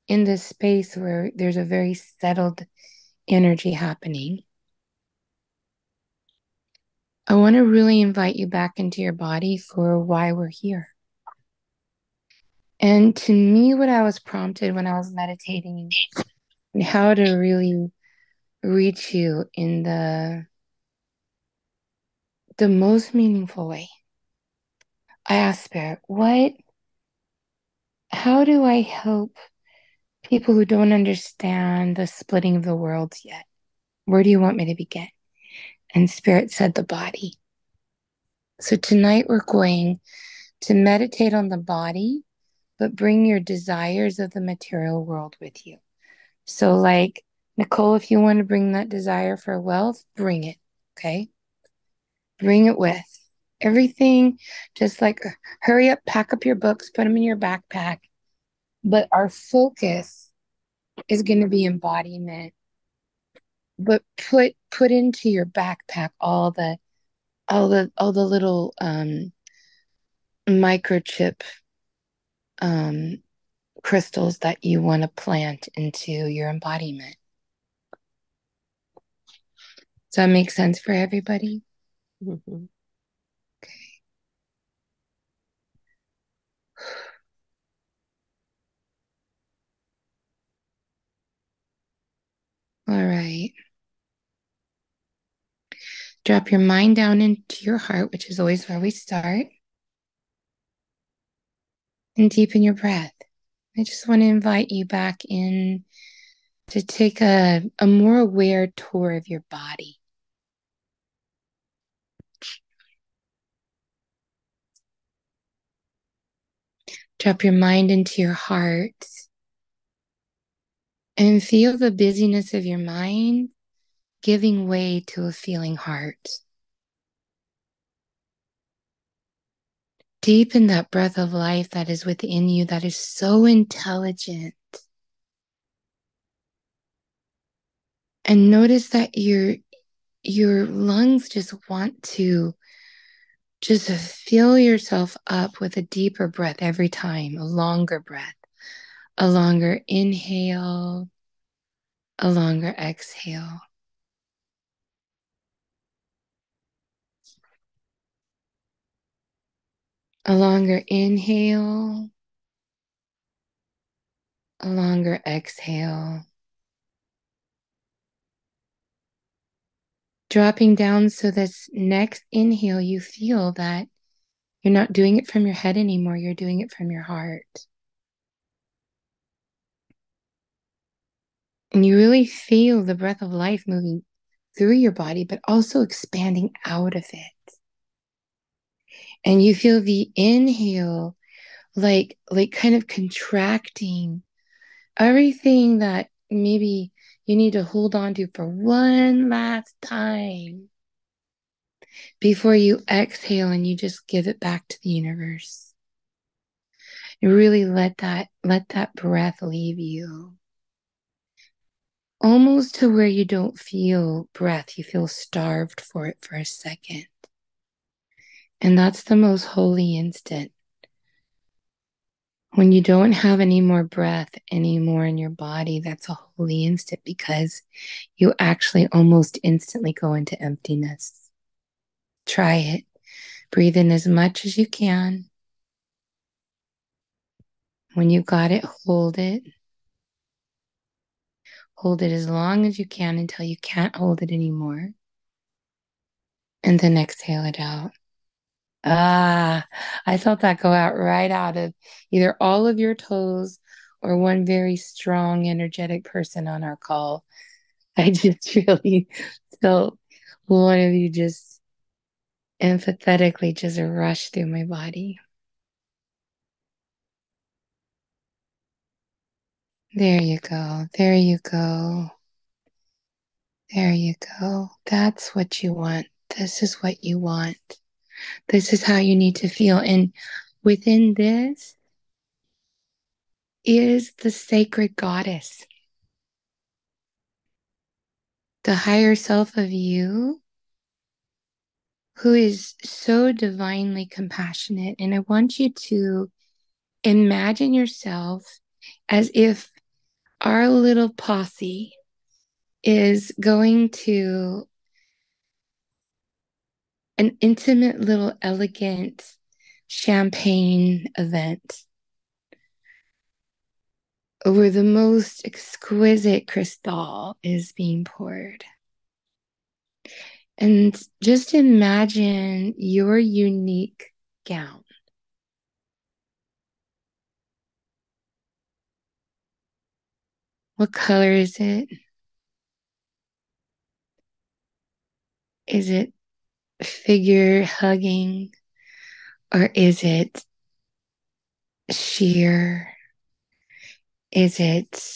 in this space where there's a very settled energy happening, I want to really invite you back into your body for why we're here. And to me, what I was prompted when I was meditating and how to really reach you in the most meaningful way. I asked Spirit, how do I help people who don't understand the splitting of the worlds yet? Where do you want me to begin? And Spirit said the body. So tonight we're going to meditate on the body, but bring your desires of the material world with you. So, like, Nicole, if you want to bring that desire for wealth, bring it. Okay. Bring it with everything. Just like hurry up, pack up your books, put them in your backpack. But our focus is going to be embodiment. But put into your backpack all the little microchip um crystals that you want to plant into your embodiment. Does that make sense for everybody? Mm-hmm. Okay. All right. Drop your mind down into your heart, which is always where we start, and deepen your breath. I just want to invite you back in to take a more aware tour of your body. Drop your mind into your heart and feel the busyness of your mind giving way to a feeling heart. Deepen that breath of life that is within you that is so intelligent. And notice that your lungs just want to just fill yourself up with a deeper breath every time, a longer breath, a longer inhale, a longer exhale, a longer inhale, a longer exhale. Dropping down so this next inhale, you feel that you're not doing it from your head anymore, you're doing it from your heart. And you really feel the breath of life moving through your body, but also expanding out of it. And you feel the inhale like kind of contracting everything that maybe you need to hold on to for one last time before you exhale and you just give it back to the universe. You really let that breath leave you. Almost to where you don't feel breath, you feel starved for it for a second. And that's the most holy instant. When you don't have any more breath anymore in your body, that's a holy instant because you actually almost instantly go into emptiness. Try it. Breathe in as much as you can. When you got it, hold it. Hold it as long as you can until you can't hold it anymore. And then exhale it out. Ah, I felt that go out right out of either all of your toes or one very strong, energetic person on our call. I just really felt one of you just empathetically just rush through my body. There you go. There you go. There you go. That's what you want. This is what you want. This is how you need to feel. And within this is the sacred goddess, the higher self of you, who is so divinely compassionate. And I want you to imagine yourself as if Our little posse is going to an intimate little elegant champagne event where the most exquisite crystal is being poured. And just imagine your unique gown. What color is it? Is it figure hugging or is it sheer? Is it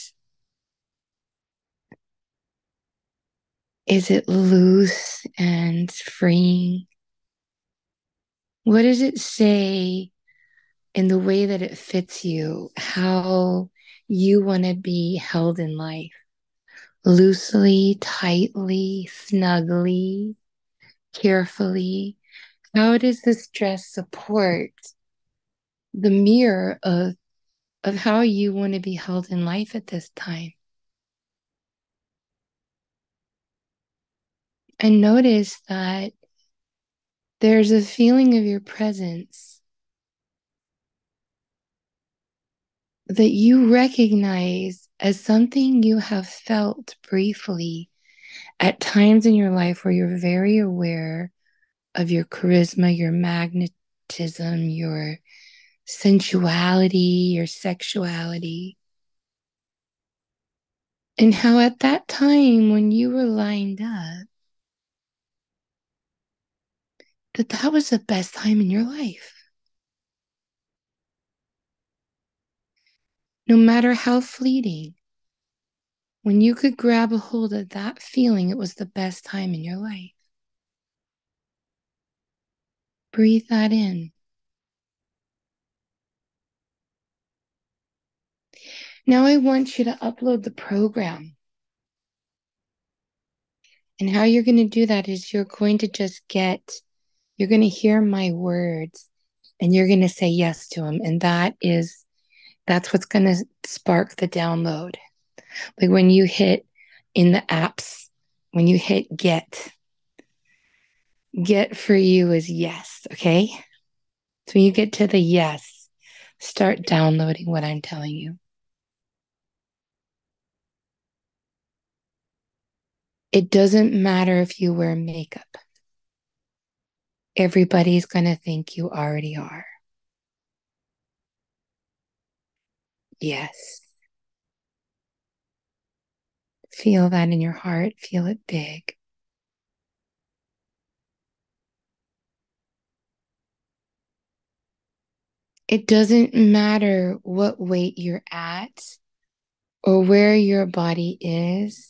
loose and freeing? What does it say in the way that it fits you, how you want to be held in life? Loosely, tightly, snugly, carefully. How does this dress support the mirror of how you want to be held in life at this time? And notice that there's a feeling of your presence that you recognize as something you have felt briefly at times in your life where you're very aware of your charisma, your magnetism, your sensuality, your sexuality. And how at that time when you were lined up, that was the best time in your life. No matter how fleeting, when you could grab a hold of that feeling, it was the best time in your life. Breathe that in. Now I want you to upload the program. And how you're going to do that is you're going to you're going to hear my words and you're going to say yes to them. And that's what's going to spark the download. Like when you hit in the apps, when you hit get for you is yes. Okay. So when you get to the yes, start downloading what I'm telling you. It doesn't matter if you wear makeup. Everybody's going to think you already are. Yes. Feel that in your heart. Feel it big. It doesn't matter what weight you're at or where your body is.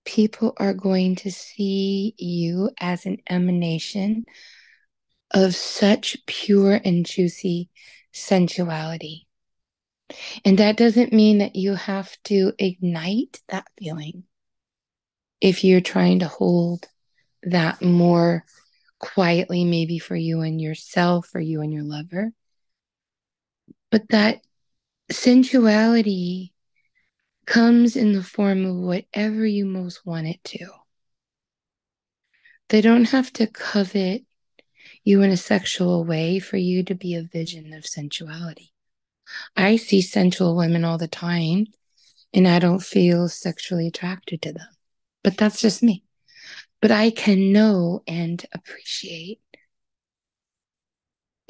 People are going to see you as an emanation of such pure and juicy sensuality. And that doesn't mean that you have to ignite that feeling if you're trying to hold that more quietly, maybe for you and yourself or you and your lover. But that sensuality comes in the form of whatever you most want it to. They don't have to covet you in a sexual way for you to be a vision of sensuality. I see sensual women all the time and I don't feel sexually attracted to them. But that's just me. But I can know and appreciate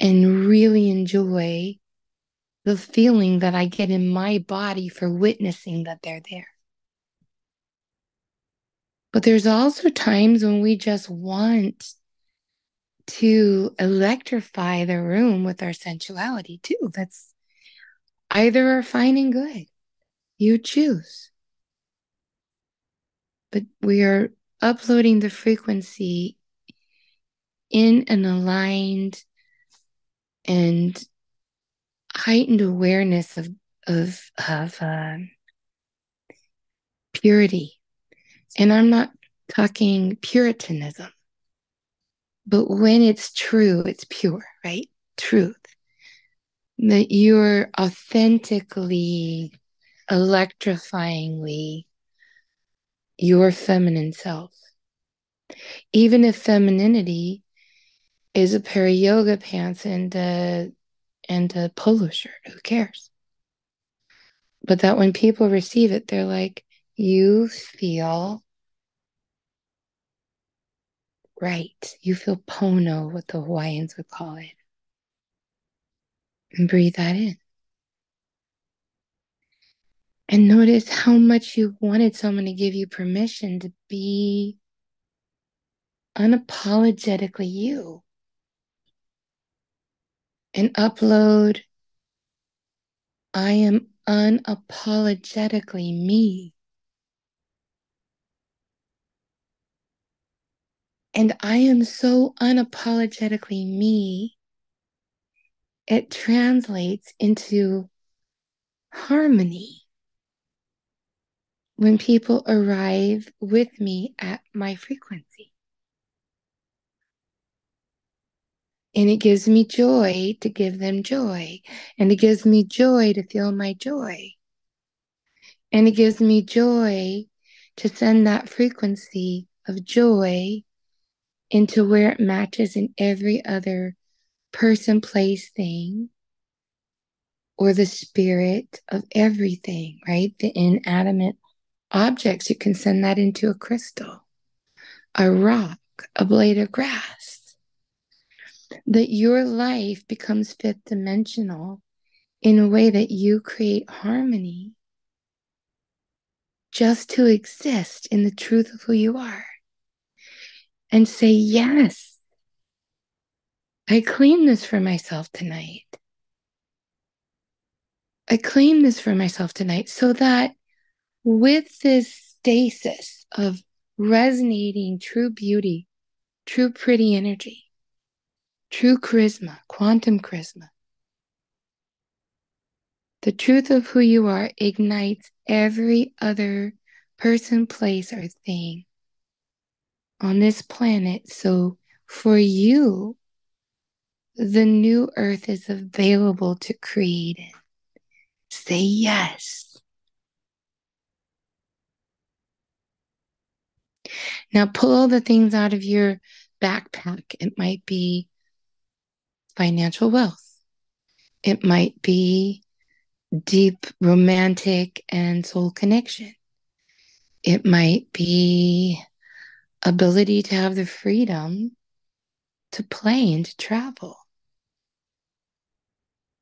and really enjoy the feeling that I get in my body for witnessing that they're there. But there's also times when we just want to electrify the room with our sensuality too. That's either are fine and good. You choose. But we are uploading the frequency in an aligned and heightened awareness of purity. And I'm not talking Puritanism, but when it's true, it's pure, right? Truth. That you're authentically electrifyingly your feminine self. Even if femininity is a pair of yoga pants and a polo shirt, who cares? But that when people receive it, they're like, you feel right. You feel pono, what the Hawaiians would call it. And breathe that in. And notice how much you wanted someone to give you permission to be unapologetically you and upload, I am unapologetically me. And I am so unapologetically me, it translates into harmony when people arrive with me at my frequency. And it gives me joy to give them joy. And it gives me joy to feel my joy. And it gives me joy to send that frequency of joy into where it matches in every other person, place, thing, or the spirit of everything, right? The inanimate objects, you can send that into a crystal, a rock, a blade of grass. That your life becomes fifth dimensional in a way that you create harmony just to exist in the truth of who you are. And say, yes, I claim this for myself tonight. I claim this for myself tonight so that with this stasis of resonating true beauty, true pretty energy, true charisma, quantum charisma, the truth of who you are ignites every other person, place, or thing on this planet. So for you, the new earth is available to create it. Say yes. Now pull all the things out of your backpack. It might be financial wealth. It might be deep romantic and soul connection. It might be ability to have the freedom to play and to travel.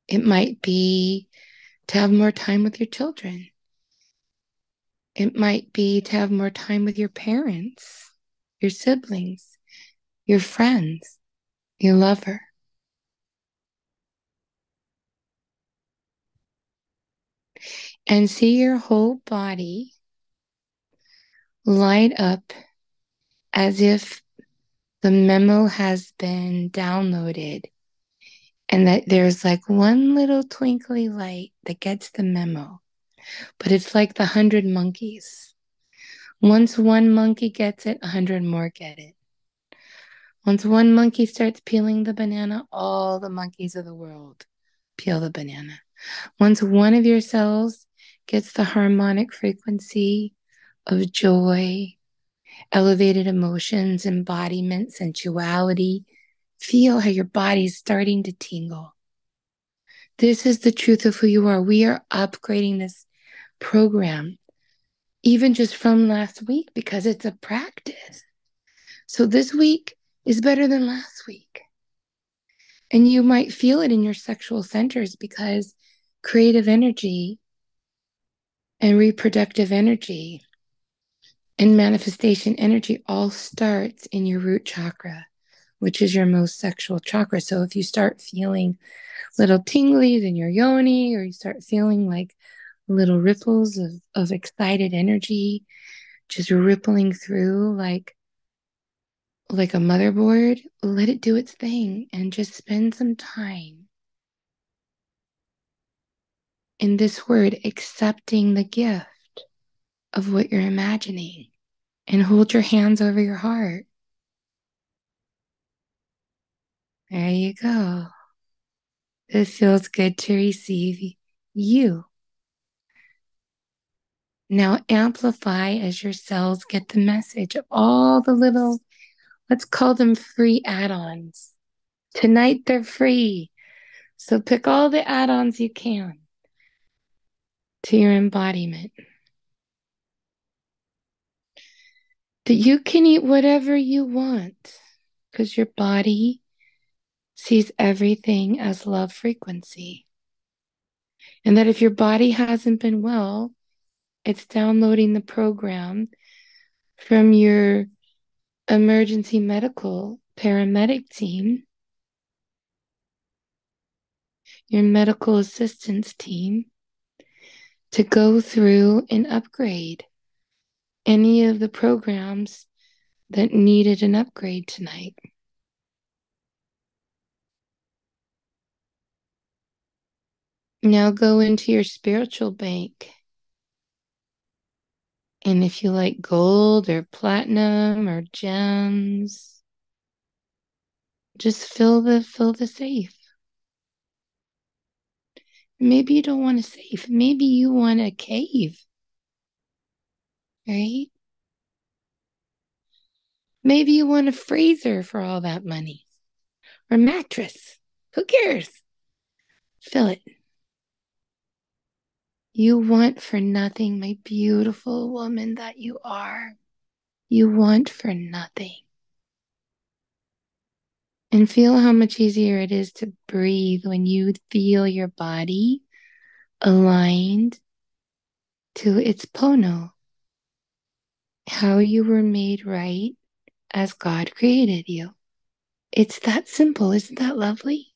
It might be to have more time with your children. It might be to have more time with your parents, your siblings, your friends, your lover. And see your whole body light up as if the memo has been downloaded and that there's like one little twinkly light that gets the memo, but it's like the 100 monkeys. Once one monkey gets it, 100 more get it. Once one monkey starts peeling the banana, all the monkeys of the world peel the banana. Once one of your cells gets the harmonic frequency of joy, elevated emotions, embodiment, sensuality, feel how your body's starting to tingle. This is the truth of who you are. We are upgrading this program, even just from last week, because it's a practice. So this week is better than last week. And you might feel it in your sexual centers because creative energy and reproductive energy and manifestation energy all starts in your root chakra, which is your most sexual chakra. So if you start feeling little tinglies in your yoni, or you start feeling like little ripples of excited energy just rippling through like a motherboard, let it do its thing and just spend some time in this word, accepting the gift of what you're imagining, and hold your hands over your heart. There you go. It feels good to receive you. Now amplify as your cells get the message of all the little, let's call them free add-ons. Tonight they're free. So pick all the add-ons you can to your embodiment. That you can eat whatever you want because your body sees everything as love frequency. And that if your body hasn't been well, it's downloading the program from your emergency medical paramedic team, your medical assistance team, to go through and upgrade any of the programs that needed an upgrade tonight. Now go into your spiritual bank. And if you like gold or platinum or gems, just fill the safe. Maybe you don't want a safe. Maybe you want a cave, right? Maybe you want a freezer for all that money or mattress. Who cares? Fill it. You want for nothing, my beautiful woman that you are. You want for nothing. And feel how much easier it is to breathe when you feel your body aligned to its pono, how you were made right as God created you. It's that simple. Isn't that lovely?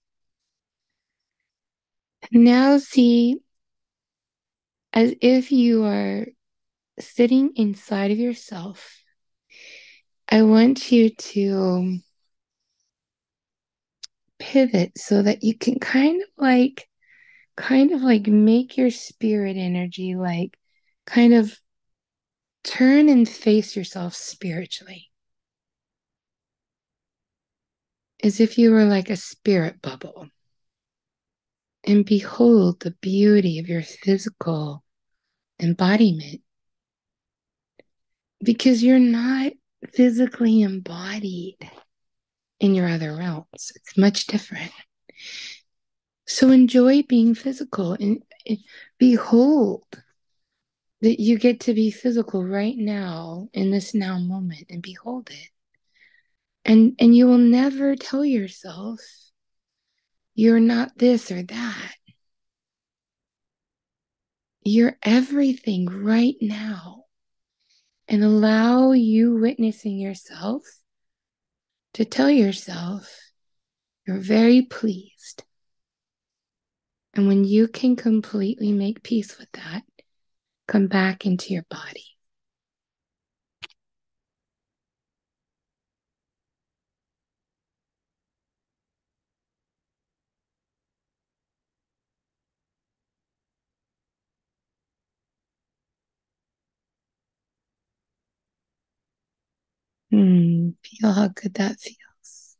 Now see, as if you are sitting inside of yourself, I want you to pivot so that you can kind of like make your spirit energy like kind of turn and face yourself spiritually, as if you were like a spirit bubble, and behold the beauty of your physical embodiment, because you're not physically embodied in your other realms. It's much different. So enjoy being physical and behold that you get to be physical right now in this now moment, and behold it. And you will never tell yourself you're not this or that. You're everything right now. And allow you witnessing yourself to tell yourself you're very pleased. And when you can completely make peace with that, come back into your body. Feel how good that feels.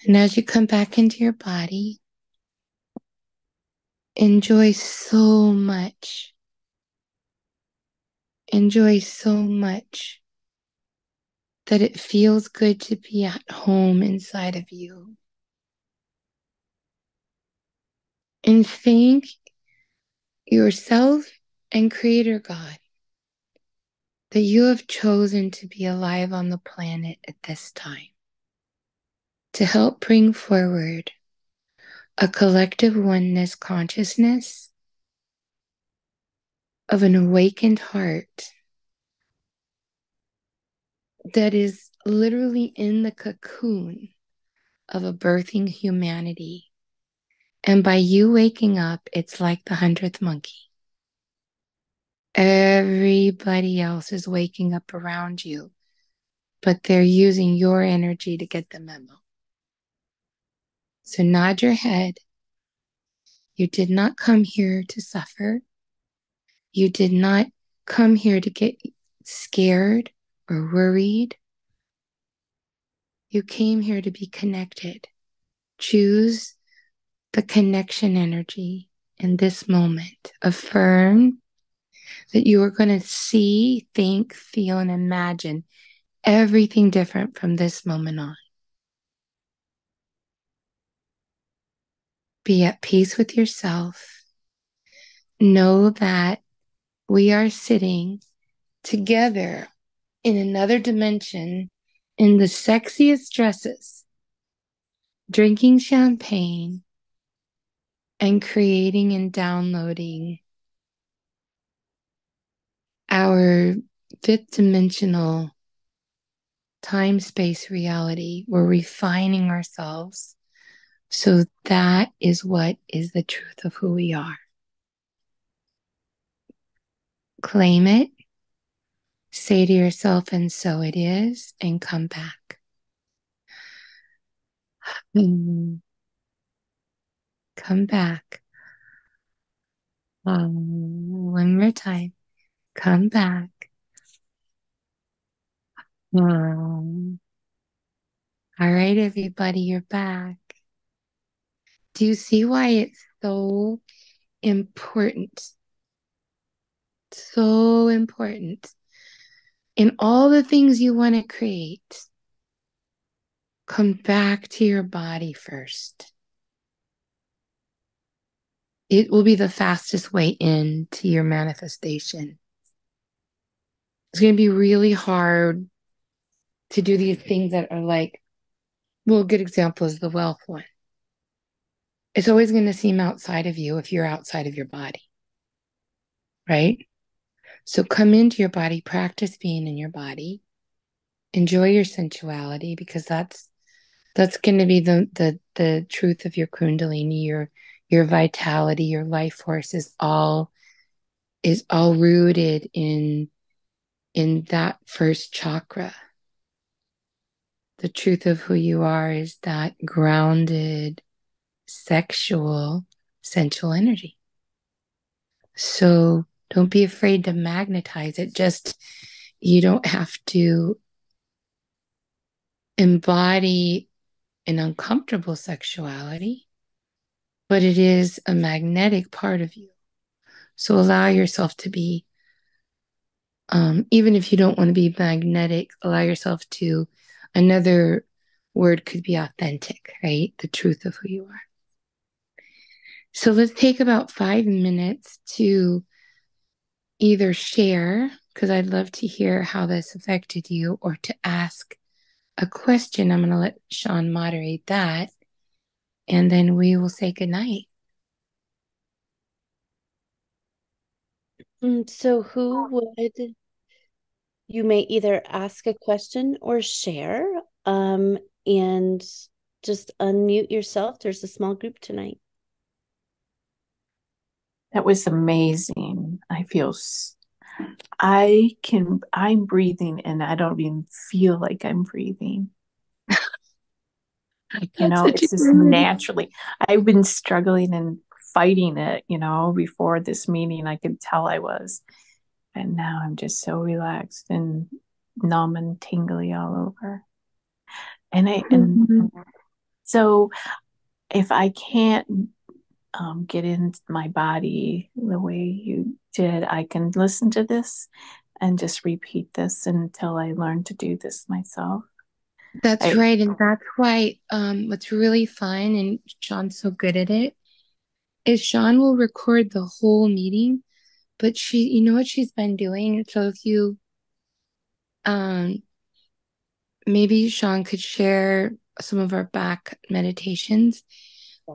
And as you come back into your body, enjoy so much. Enjoy so much that it feels good to be at home inside of you. And thank yourself and Creator God that you have chosen to be alive on the planet at this time to help bring forward a collective oneness consciousness of an awakened heart that is literally in the cocoon of a birthing humanity. And by you waking up, it's like the 100th monkey. Everybody else is waking up around you, but they're using your energy to get the memo. So nod your head. You did not come here to suffer. You did not come here to get scared or worried. You came here to be connected. Choose the connection energy in this moment. Affirm that you are going to see, think, feel, and imagine everything different from this moment on. Be at peace with yourself. Know that we are sitting together in another dimension in the sexiest dresses, drinking champagne and creating and downloading our fifth dimensional time space reality. We're refining ourselves. So that is what is the truth of who we are. Claim it, say to yourself, and so it is, and come back. Come back. One more time. Come back. All right, everybody, you're back. Do you see why it's so important? So important. In all the things you want to create, come back to your body first. It will be the fastest way into your manifestation. It's going to be really hard to do these things that are like, well, a good example is the wealth one. It's always going to seem outside of you if you're outside of your body, right? So come into your body, practice being in your body, enjoy your sensuality, because that's going to be the truth of your kundalini, your vitality, your life force is all rooted in that first chakra. The truth of who you are is that grounded, sexual, sensual energy. So don't be afraid to magnetize it. Just, you don't have to embody an uncomfortable sexuality, but it is a magnetic part of you. So allow yourself to be, even if you don't want to be magnetic, allow yourself to, another word could be authentic, right? The truth of who you are. So let's take about 5 minutes to either share, because I'd love to hear how this affected you, or to ask a question. I'm going to let Sean moderate that, and then we will say goodnight. So who would you may either ask a question or share, and just unmute yourself. There's a small group tonight. That was amazing. I'm breathing and I don't even feel like I'm breathing. That's such It's a just good. naturally. I've been struggling and fighting it, before this meeting. I could tell I was. And now I'm just so relaxed and numb and tingly all over. And so if I can't get in my body the way you did, I can listen to this and just repeat this until I learn to do this myself. That's I right. And that's why what's really fun, and Sean's so good at it, is Sean will record the whole meeting, but you know what she's been doing? So if you, um, maybe Sean could share some of our back meditations,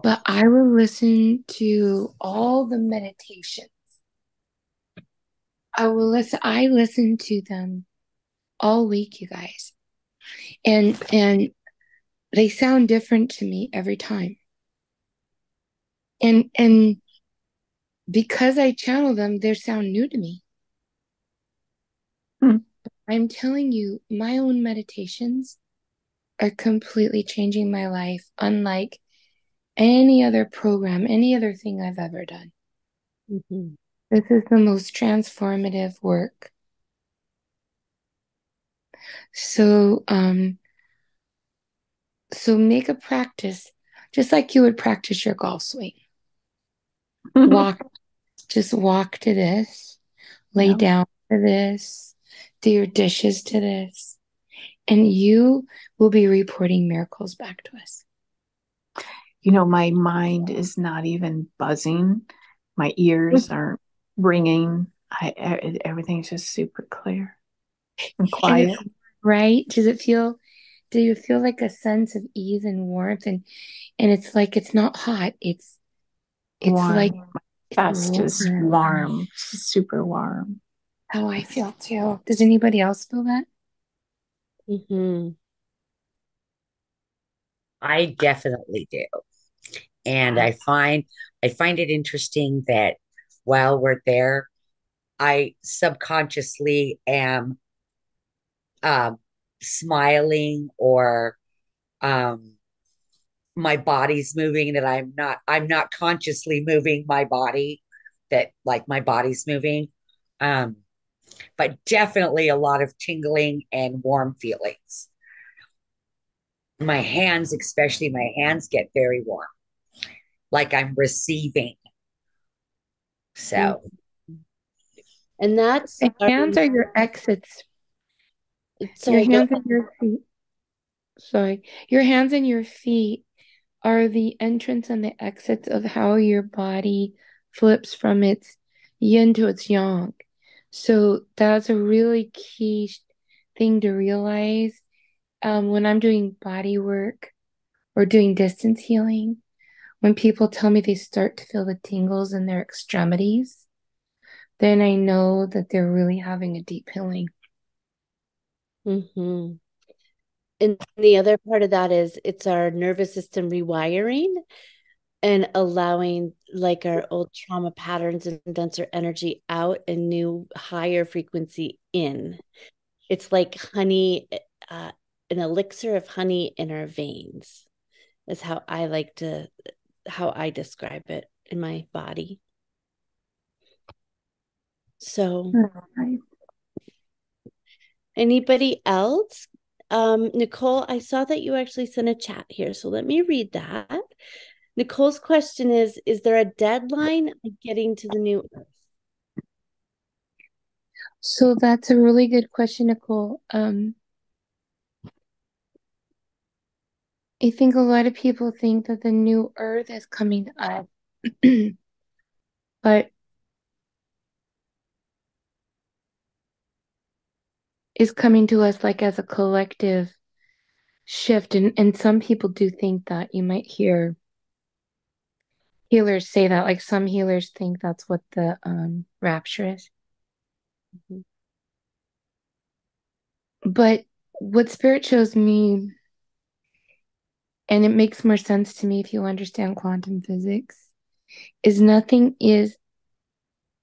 but I will listen to all the meditations. I listen to them all week, you guys. And they sound different to me every time. And because I channel them, they sound new to me. hmm, I'm telling you, my own meditations are completely changing my life, unlike any other program, any other thing I've ever done. Mhm. This is the most transformative work. So, so make a practice, just like you would practice your golf swing. Walk, just walk to this, lay Yeah. down to this, do your dishes to this, and you will be reporting miracles back to us. My mind is not even buzzing. My ears aren't ringing. Everything's just super clear and And quiet. it's right. Do you feel like a sense of ease and warmth and it's like it's not hot. It's like Warm. it's Chest is warm. warm, super warm. How I feel too. Does anybody else feel that? Mm-hmm. I definitely do. And I find it interesting that while we're there, I subconsciously am um, smiling or um, my body's moving that I'm not consciously moving my body that like my body's moving. Um, but definitely a lot of tingling and warm feelings. My hands, especially my hands, get very warm, like I'm receiving. So, And that's The hands are your exits. Your sorry, go hands and your feet. Sorry. Your hands and your feet are the entrance and the exits of how your body flips from its yin to its yang. So that's a really key thing to realize. When I'm doing body work or doing distance healing, when people tell me they start to feel the tingles in their extremities, then I know that they're really having a deep healing. Mm-hmm. And the other part of that is it's our nervous system rewiring and allowing like our old trauma patterns and denser energy out and new higher frequency in. It's like honey, uh, an elixir of honey in our veins, is how I describe it in my body. So, Right. anybody else? Nicole, I saw that you actually sent a chat here, so let me read that. Nicole's question is there a deadline on getting to the new earth? So that's a really good question, Nicole. I think a lot of people think that the new earth is coming to us, but is coming to us like as a collective shift. And some people do think that. You might hear healers say that, like some healers think that's what the rapture is. Mhm. But what spirit shows me, and it makes more sense to me if you understand quantum physics, is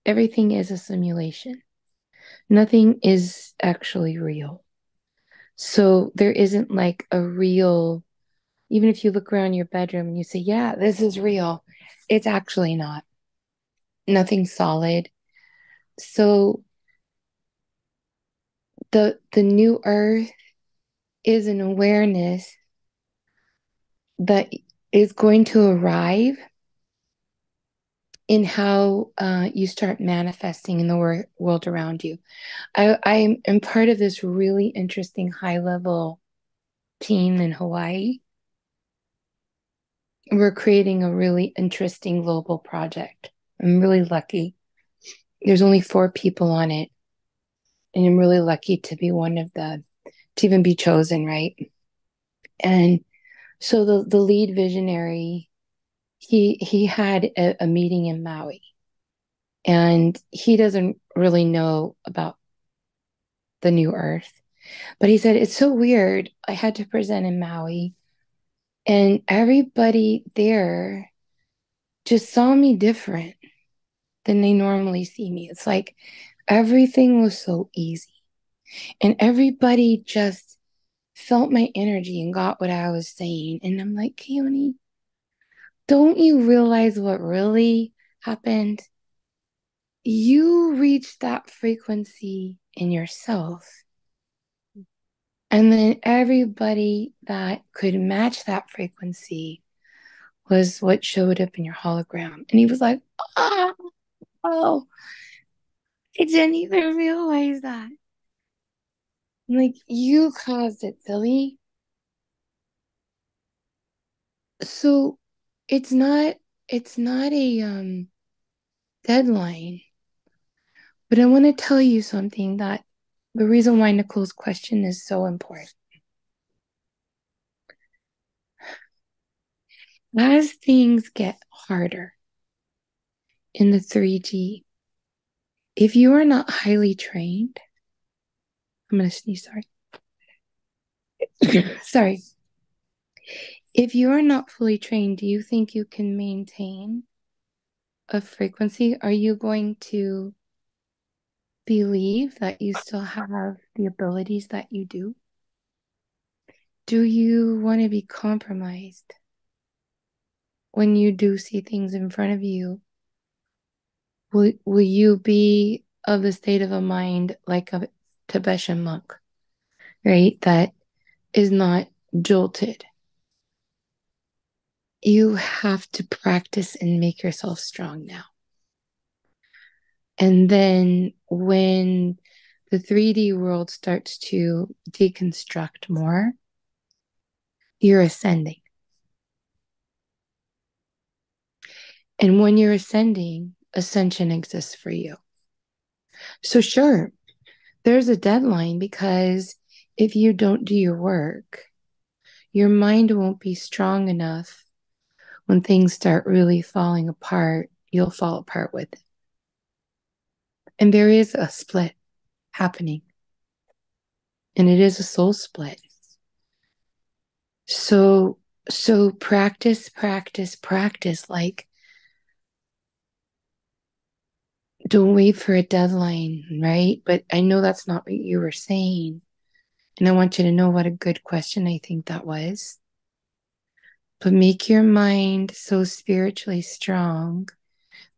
everything is a simulation. Nothing is actually real. So there isn't like a real, even if you look around your bedroom and you say, yeah, this is real, it's actually not. Nothing solid. So the new earth is an awareness that is going to arrive in how you start manifesting in the world around you. I am part of this really interesting high level team in Hawaii. We're creating a really interesting global project. I'm really lucky. There's only 4 people on it, and I'm really lucky to be to even be chosen, right? And so the lead visionary, he had a meeting in Maui, and he doesn't really know about the new earth. But he said, it's so weird. I had to present in Maui, and everybody there just saw me different than they normally see me. It's like everything was so easy, and everybody just felt my energy and got what I was saying. And I'm like, Keone, don't you realize what really happened? You reached that frequency in yourself. And then everybody that could match that frequency was what showed up in your hologram. And he was like, oh, I didn't even realize that. I'm like, you caused it, silly. So it's not a deadline, but I want to tell you something that the reason why Nicole's question is so important. As things get harder in the 3D, if you are not highly trained, I'm going to sneeze, sorry. Sorry. If you are not fully trained, do you think you can maintain a frequency? Are you going to believe that you still have the abilities that you do? Do you want to be compromised when you do see things in front of you? Will you be of the state of a mind like a Tibetan monk, right? That is not jolted. You have to practice and make yourself strong now. And then when the 3D world starts to deconstruct more, you're ascending. And when you're ascending, ascension exists for you. So, sure, there's a deadline because if you don't do your work, your mind won't be strong enough when things start really falling apart. You'll fall apart with it. And there is a split happening, and it is a soul split. So, practice, practice, practice. Like, don't wait for a deadline, right? But I know that's not what you were saying. And I want you to know what a good question I think that was. But make your mind so spiritually strong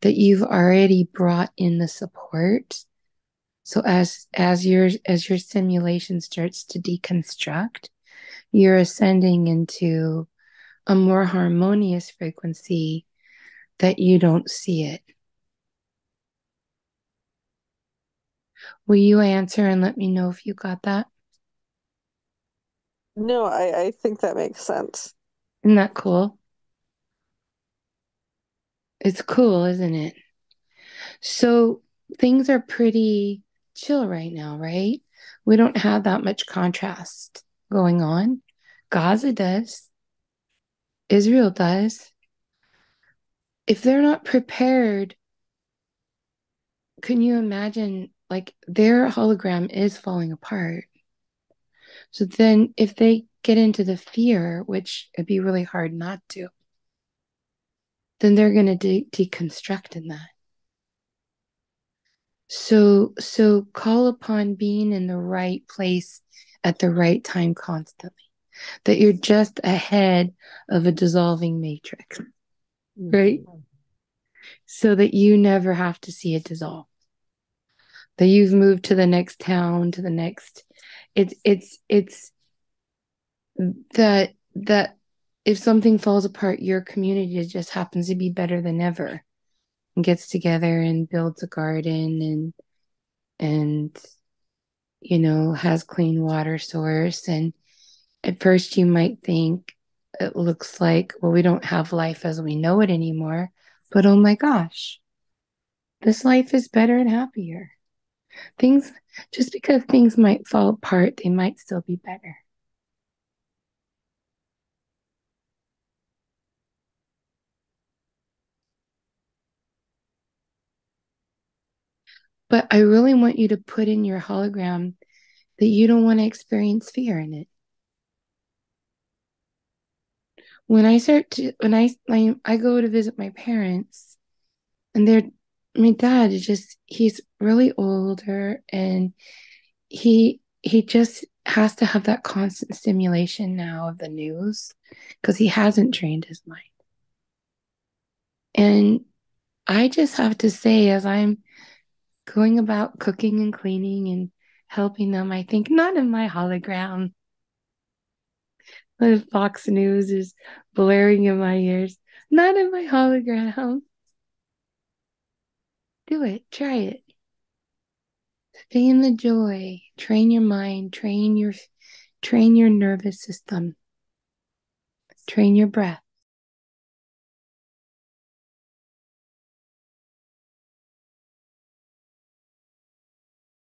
that you've already brought in the support. So as your simulation starts to deconstruct, you're ascending into a more harmonious frequency that you don't see it. Will you answer and let me know if you got that? No, I think that makes sense. Isn't that cool? It's cool, isn't it? So things are pretty chill right now, right? We don't have that much contrast going on. Gaza does. Israel does. If they're not prepared, can you imagine like their hologram is falling apart? So then if they get into the fear, which it'd be really hard not to, then they're going to deconstruct in that. So call upon being in the right place at the right time constantly. That you're just ahead of a dissolving matrix, right? So that you never have to see it dissolve. That you've moved to the next town, to the next. It's that if something falls apart, your community just happens to be better than ever and gets together and builds a garden and has clean water source. And at first you might think it looks like, well, we don't have life as we know it anymore, but oh my gosh, this life is better and happier. Things, just because things might fall apart, they might still be better. But I really want you to put in your hologram that you don't want to experience fear in it. When I go to visit my parents, and my dad is he's really older, and he just has to have that constant stimulation now of the news because he hasn't trained his mind. And I just have to say, as I'm going about cooking and cleaning and helping them, I think not in my hologram. The Fox News is blaring in my ears. Not in my hologram. Do it. Try it. Stay in the joy. Train your mind. Train your nervous system. Train your breath.